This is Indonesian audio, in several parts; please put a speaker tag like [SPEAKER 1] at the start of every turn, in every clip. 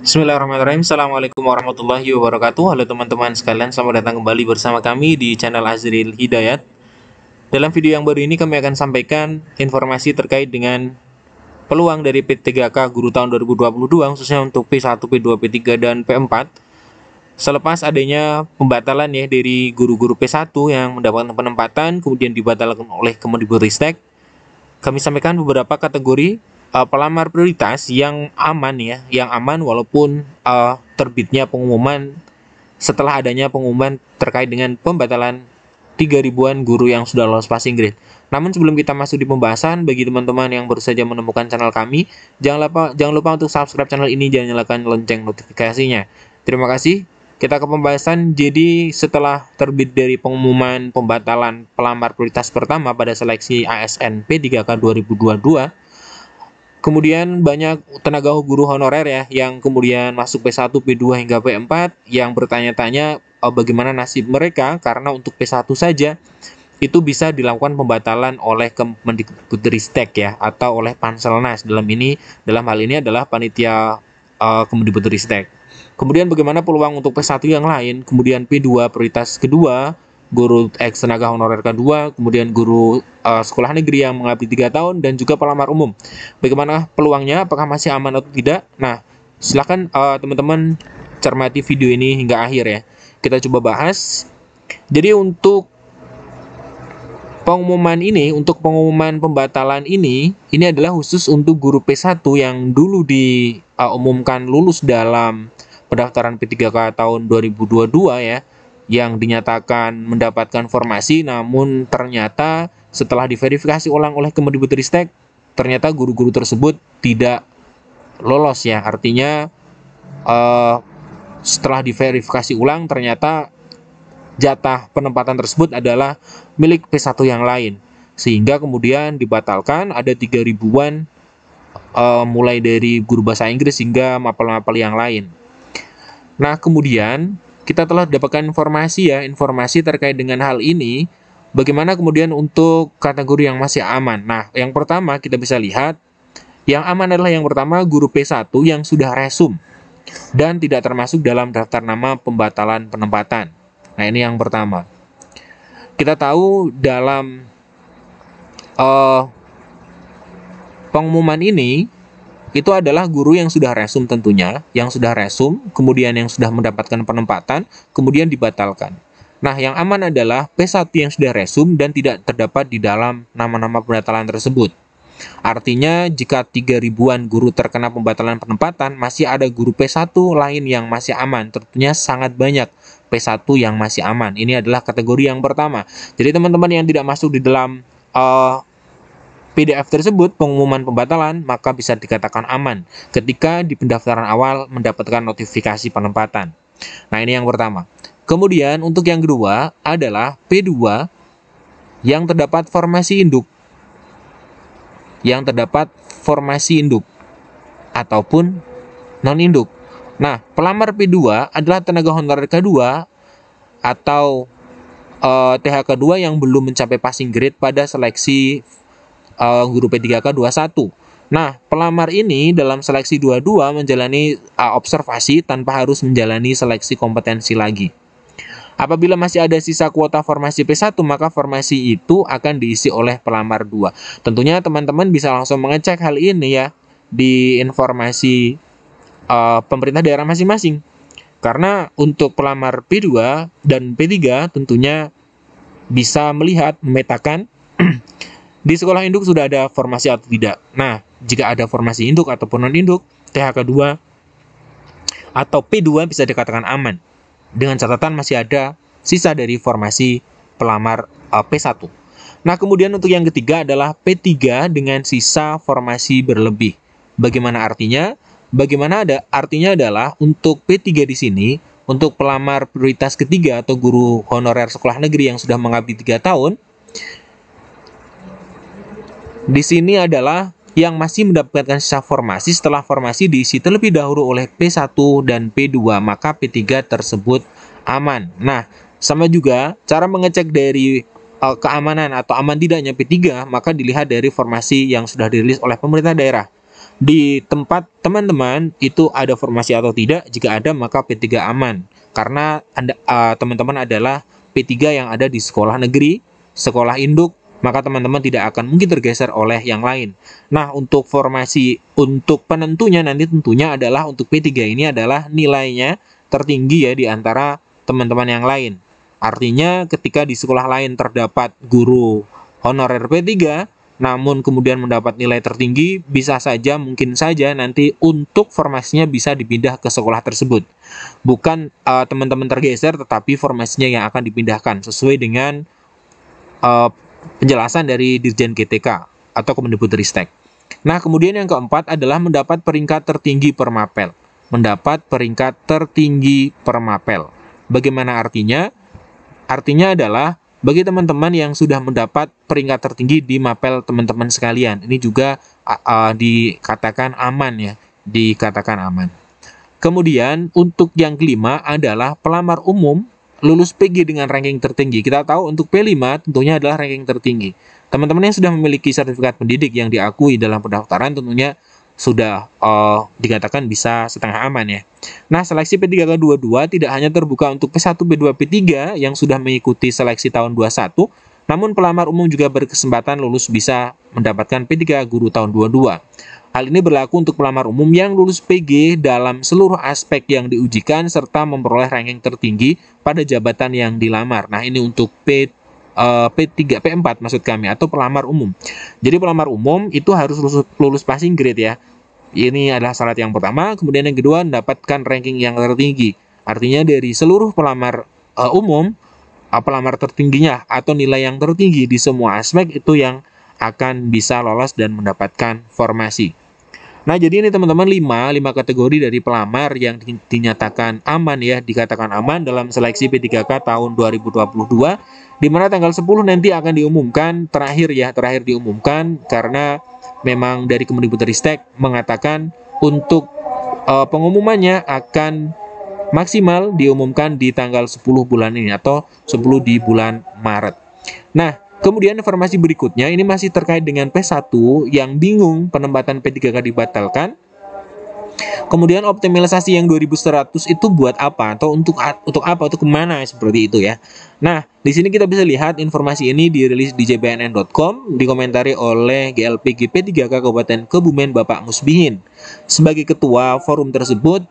[SPEAKER 1] Bismillahirrahmanirrahim. Assalamualaikum warahmatullahi wabarakatuh. Halo teman-teman sekalian, selamat datang kembali bersama kami di channel Azril Hidayat. Dalam video yang baru ini kami akan sampaikan informasi terkait dengan peluang dari P3K Guru tahun 2022 khususnya untuk P1, P2, P3 dan P4 selepas adanya pembatalan ya dari guru-guru P1 yang mendapatkan penempatan kemudian dibatalkan oleh Kemendikbudristek. Kami sampaikan beberapa kategori pelamar prioritas yang aman ya, yang aman walaupun terbitnya pengumuman setelah adanya pengumuman terkait dengan pembatalan 3.000-an guru yang sudah lolos passing grade. Namun sebelum kita masuk di pembahasan, bagi teman-teman yang baru saja menemukan channel kami, jangan lupa untuk subscribe channel ini dan nyalakan lonceng notifikasinya. Terima kasih. Kita ke pembahasan. Jadi setelah terbit dari pengumuman pembatalan pelamar prioritas pertama pada seleksi ASN P3K 2022, kemudian banyak tenaga guru honorer ya yang kemudian masuk P1, P2 hingga P4 yang bertanya-tanya bagaimana nasib mereka karena untuk P1 saja itu bisa dilakukan pembatalan oleh Kemendikbudristek ya atau oleh Panselnas. Dalam hal ini adalah panitia Kemendikbudristek. Kemudian bagaimana peluang untuk P1 yang lain, kemudian P2 prioritas kedua, guru tenaga honorer K2, kemudian guru sekolah negeri yang mengabdi 3 tahun, dan juga pelamar umum. Bagaimana peluangnya, apakah masih aman atau tidak? Nah, silakan teman-teman cermati video ini hingga akhir ya. Kita coba bahas. Jadi untuk pengumuman pembatalan ini adalah khusus untuk guru P1 yang dulu diumumkan lulus dalam pendaftaran P3K tahun 2022 ya, yang dinyatakan mendapatkan formasi, namun ternyata setelah diverifikasi ulang oleh Kemendikbudristek, ternyata guru-guru tersebut tidak lolos ya. Artinya setelah diverifikasi ulang, ternyata jatah penempatan tersebut adalah milik P1 yang lain, sehingga kemudian dibatalkan. Ada 3.000-an mulai dari guru bahasa Inggris hingga mapel-mapel yang lain. Nah, kemudian kita telah dapatkan informasi terkait dengan hal ini. Bagaimana kemudian untuk kategori yang masih aman? Nah, yang pertama kita bisa lihat, yang aman adalah yang pertama guru P1 yang sudah resum dan tidak termasuk dalam daftar nama pembatalan penempatan. Nah, ini yang pertama. Kita tahu dalam pengumuman ini, itu adalah guru yang sudah resum tentunya, kemudian yang sudah mendapatkan penempatan, kemudian dibatalkan. Nah, yang aman adalah P1 yang sudah resum dan tidak terdapat di dalam nama-nama pembatalan tersebut. Artinya, jika 3.000-an guru terkena pembatalan penempatan, masih ada guru P1 lain yang masih aman. Tentunya sangat banyak P1 yang masih aman. Ini adalah kategori yang pertama. Jadi, teman-teman yang tidak masuk di dalam PDF tersebut, pengumuman pembatalan, maka bisa dikatakan aman ketika di pendaftaran awal mendapatkan notifikasi penempatan. Nah, ini yang pertama. Kemudian untuk yang kedua adalah P2 yang terdapat formasi induk. Ataupun non-induk. Nah, pelamar P2 adalah tenaga honorer K2 atau THK2 yang belum mencapai passing grade pada seleksi guru P3K 21. Nah, pelamar ini dalam seleksi 22 menjalani observasi tanpa harus menjalani seleksi kompetensi lagi. Apabila masih ada sisa kuota formasi P1, maka formasi itu akan diisi oleh pelamar 2. Tentunya teman-teman bisa langsung mengecek hal ini ya di informasi pemerintah daerah masing-masing. Karena untuk pelamar P2 dan P3 tentunya bisa melihat, memetakan di sekolah induk sudah ada formasi atau tidak. Nah, jika ada formasi induk ataupun non-induk, THK2 atau P2 bisa dikatakan aman. Dengan catatan masih ada sisa dari formasi pelamar P1. Nah, kemudian untuk yang ketiga adalah P3 dengan sisa formasi berlebih. Bagaimana artinya? Artinya adalah untuk P3 di sini, untuk pelamar prioritas ketiga atau guru honorer sekolah negeri yang sudah mengabdi 3 tahun, di sini adalah yang masih mendapatkan sisa formasi setelah formasi diisi terlebih dahulu oleh P1 dan P2, maka P3 tersebut aman. Nah, sama juga cara mengecek dari keamanan atau aman tidaknya P3, maka dilihat dari formasi yang sudah dirilis oleh pemerintah daerah. di tempat teman-teman itu ada formasi atau tidak. Jika ada, maka P3 aman. Karena teman-teman adalah P3 yang ada di sekolah negeri, sekolah induk, maka teman-teman tidak akan mungkin tergeser oleh yang lain. Nah, untuk formasi untuk penentunya nanti tentunya adalah untuk P3 ini adalah nilainya tertinggi ya di antara teman-teman yang lain. Artinya ketika di sekolah lain terdapat guru honorer P3, namun kemudian mendapat nilai tertinggi, bisa saja, mungkin saja nanti untuk formasinya bisa dipindah ke sekolah tersebut. Bukan teman-teman tergeser, tetapi formasinya yang akan dipindahkan sesuai dengan penjelasan dari Dirjen GTK atau Kemendikbudristek. Nah, kemudian yang keempat adalah mendapat peringkat tertinggi per mapel. Mendapat peringkat tertinggi per mapel. Bagaimana artinya? Artinya adalah bagi teman-teman yang sudah mendapat peringkat tertinggi di mapel teman-teman sekalian, ini juga dikatakan aman ya, dikatakan aman. Kemudian untuk yang kelima adalah pelamar umum lulus PG dengan ranking tertinggi. Kita tahu untuk P5 tentunya adalah ranking tertinggi. Teman-teman yang sudah memiliki sertifikat pendidik yang diakui dalam pendaftaran tentunya sudah dikatakan bisa setengah aman ya. Nah, seleksi P3K 22 tidak hanya terbuka untuk P1, P2, P3 yang sudah mengikuti seleksi tahun 21, namun pelamar umum juga berkesempatan lulus bisa mendapatkan P3 guru tahun 22. Hal ini berlaku untuk pelamar umum yang lulus PG dalam seluruh aspek yang diujikan serta memperoleh ranking tertinggi pada jabatan yang dilamar. Nah, ini untuk P3, P4 maksud kami, atau pelamar umum. Jadi pelamar umum itu harus lulus passing grade ya. Ini adalah syarat yang pertama. Kemudian yang kedua, mendapatkan ranking yang tertinggi. Artinya dari seluruh pelamar umum, pelamar tertingginya atau nilai yang tertinggi di semua aspek itu yang akan bisa lolos dan mendapatkan formasi. Nah, jadi ini teman-teman 5 kategori dari pelamar yang dinyatakan aman ya, dikatakan aman dalam seleksi P3K tahun 2022, di mana tanggal 10 nanti akan diumumkan, terakhir diumumkan karena memang dari Kemendikbudristek mengatakan untuk pengumumannya akan maksimal diumumkan di tanggal 10 bulan ini atau 10 di bulan Maret. Nah, kemudian informasi berikutnya ini masih terkait dengan P1 yang bingung penempatan P3K dibatalkan. Kemudian optimalisasi yang 2100 itu buat apa atau untuk apa, untuk kemana, seperti itu ya. Nah, di sini kita bisa lihat informasi ini dirilis di jbnn.com, dikomentari oleh GLPG P3K Kabupaten Kebumen Bapak Musbihin. Sebagai ketua forum tersebut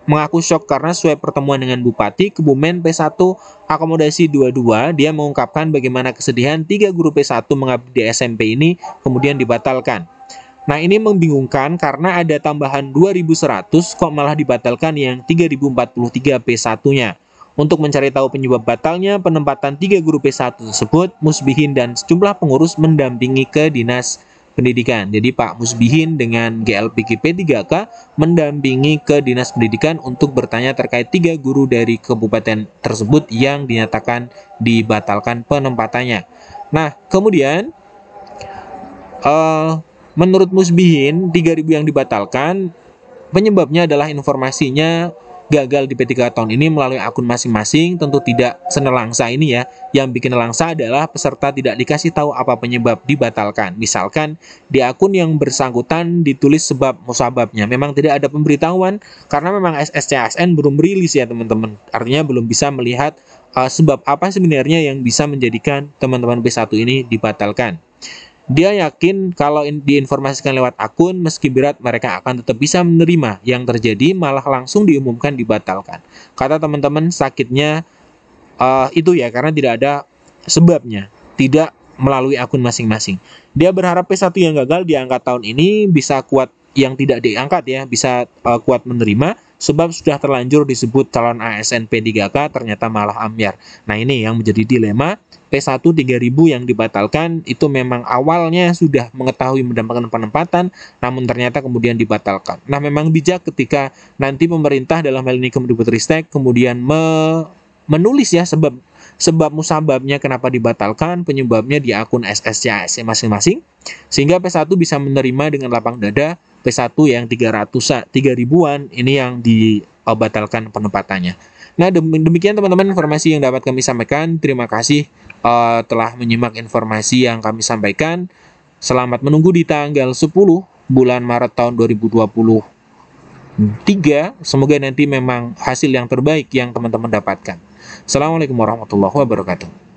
[SPEAKER 1] mengaku syok karena sesuai pertemuan dengan Bupati Kebumen P1 akomodasi 22, dia mengungkapkan bagaimana kesedihan 3 guru P1 mengabdi di SMP ini kemudian dibatalkan. Nah, ini membingungkan karena ada tambahan 2100 kok malah dibatalkan yang 3043 P1-nya. Untuk mencari tahu penyebab batalnya penempatan 3 guru P1 tersebut, Musbihin dan sejumlah pengurus mendampingi ke Dinas Pendidikan. Jadi Pak Musbihin dengan GLPG P3K mendampingi ke Dinas Pendidikan untuk bertanya terkait 3 guru dari kabupaten tersebut yang dinyatakan dibatalkan penempatannya. Nah, kemudian menurut Musbihin 3000 yang dibatalkan penyebabnya adalah informasinya gagal di P3K tahun ini melalui akun masing-masing. Tentu tidak senelangsa ini ya. Yang bikin nelangsa adalah peserta tidak dikasih tahu apa penyebab dibatalkan. Misalkan di akun yang bersangkutan ditulis sebab musababnya. Memang tidak ada pemberitahuan karena memang SSCASN belum rilis ya teman-teman. Artinya belum bisa melihat sebab apa sebenarnya yang bisa menjadikan teman-teman P1 ini dibatalkan. Dia yakin kalau diinformasikan lewat akun, meski berat mereka akan tetap bisa menerima. Yang terjadi malah langsung diumumkan dibatalkan. Kata teman-teman sakitnya itu ya, karena tidak ada sebabnya, tidak melalui akun masing-masing. Dia berharap P1 yang gagal diangkat tahun ini bisa kuat, yang tidak diangkat ya, bisa kuat menerima, sebab sudah terlanjur disebut calon ASN P3K ternyata malah ambyar. Nah, ini yang menjadi dilema. P1 3000 yang dibatalkan itu memang awalnya sudah mengetahui mendapatkan penempatan, namun ternyata kemudian dibatalkan. Nah, memang bijak ketika nanti pemerintah dalam hal ini Kemendikbudristek kemudian menulis ya sebab musababnya kenapa dibatalkan, penyebabnya di akun SSCASN masing-masing, sehingga P1 bisa menerima dengan lapang dada. P1 yang 3000-an ini yang dibatalkan penempatannya. Nah, demikian teman-teman informasi yang dapat kami sampaikan. Terima kasih telah menyimak informasi yang kami sampaikan. Selamat menunggu di tanggal 10 bulan Maret tahun 2023. Semoga nanti memang hasil yang terbaik yang teman-teman dapatkan. Assalamualaikum warahmatullahi wabarakatuh.